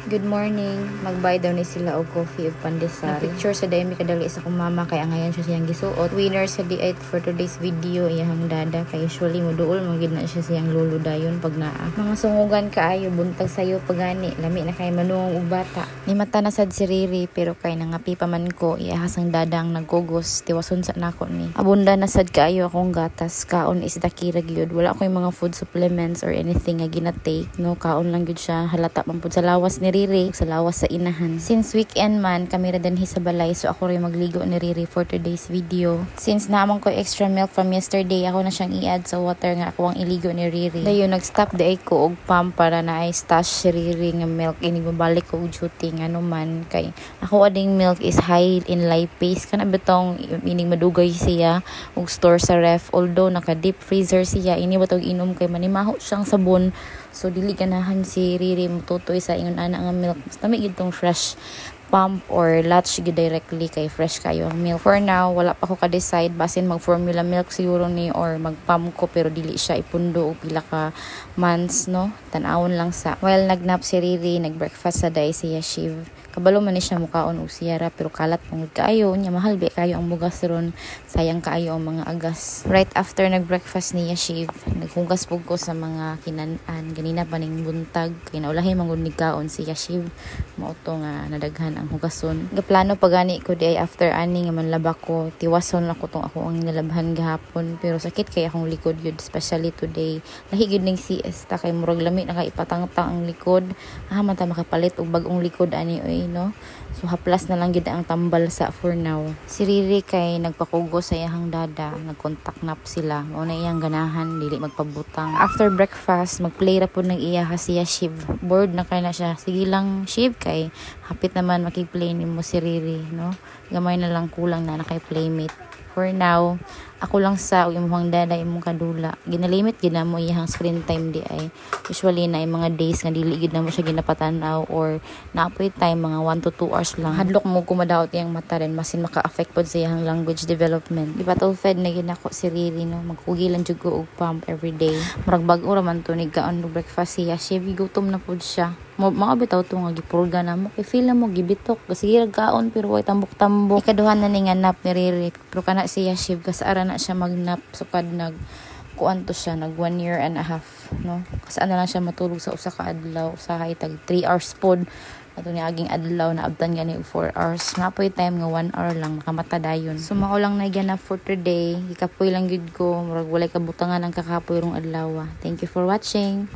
Good morning. Magbay daw ni sila og coffee ug pandesal. Picture sa daymi kadali sa kong mama kay angayan siya siyang gisuot. Winner sa di for today's video iyang dada kay usually moduol mo gid na siya siyang lolo dayon pag naa. Mga sungugan kaayo buntag sayo pagani lami na kay manung ug bata. Ni mata na sad si Riri pero kay nangapi pa man ko iyahasang dadang nagkugos tiwason sa nako ni. Abunda na sad kaayo akong gatas. Kaon is dakira gyud. Wala ko yung mga food supplements or anything nga gina-take no. Kaon lang gyud siya halata man pud sa lawas ni Riri sa lawas sa inahan. Since weekend man, kami ra dinhi sa balay so ako rin magligo ni Riri for today's video. Since naamang ko extra milk from yesterday, ako na siyang i-add sa water nga ako ang iligo ni Riri. Dayon nag-stop di ko og pump para na ay stash si Riri nga milk ini babalik ko og duty nga naman kay ako ading milk is high in lipase kana betong ining madugay siya og store sa ref although naka deep freezer siya ini batog inom kay manimaho siyang sabon. So dili ganahan si Riri mututoy sa ingon ana nga milk. Basta may gitong fresh pump or latch gid directly kay fresh kayo ang milk. For now wala pa ko ka-decide basin mag formula milk siguro ni or mag-pump ko pero dili siya ipundo og pila ka months no. Tan-awon lang sa. While nagnap si Riri, nag-breakfast sa day siya Shiv. Kabalo man ni siya mukaon og siyara pero kalat pangud kaayo nya mahal bi kayo ang bugas ron sayang kaayo ang mga agas. Right after nag-breakfast niya Shiv, naghugas pug ko sa mga kinan-an ganina pa ning buntag kinaulahi mangud ni kaon siya Shiv mao to nga nadaghan ang hugason. Gaplano pagani ko di after ani nga manlaba ko tiwason ako tong ako ang nilabhan gahapon pero sakit kay akong likod yun especially today. Lahi gyud ning CS ta kay murag lami na kay ipatangtang ang likod. Man ta makapalit og bag-ong likod ani oy no. So haplas na lang gid ang tambal sa for now. Si Riri kay nagpakugo sa iyang dada, nag-contact nap sila. Mao na iyang ganahan dili magpabutang. After breakfast, magplay ra pud nang iya siya Shiv. Bored na kay na siya. Sige lang Shiv kay hapit naman makig-play nimo si Riri no. Gamay na lang kulang na kay playmate. For now, ako lang sa imong dada imong kadula. Ginalimit gid na mo iyang screen time di ay. Usually na mga days nga dili gid na mo siya ginapatanaw or naapoy time mga 1 to 2 hours lang. Hadlok mo kumadaot iyang mata rin masin maka-affect pod sa iyang language development. Di ba fed na gid nako si Riri no. Magkugilan jud ko og pump every day. Murag bag-o ra man to ni kaon breakfast siya. Siya gutom na pod siya. Mga bitaw to nga gipurga na mo kay feel na mo gibitok kasi kaon pero way tambok-tambok. Ikaduhan na ni nga nap ni Riri pero kana siya Shiv kasara na siya magnap sukad kuan to siya nag 1.5 years no kasi na lang siya matulog sa usa ka adlaw usahay tag 3 hours pod ato ni aging adlaw na abtan gani 4 hours napoy time nga 1 hour lang nakamata dayon so mao lang na ganap for today ikapoy lang gid ko murag walay kabutangan ang kakapoy rong adlaw. Thank you for watching.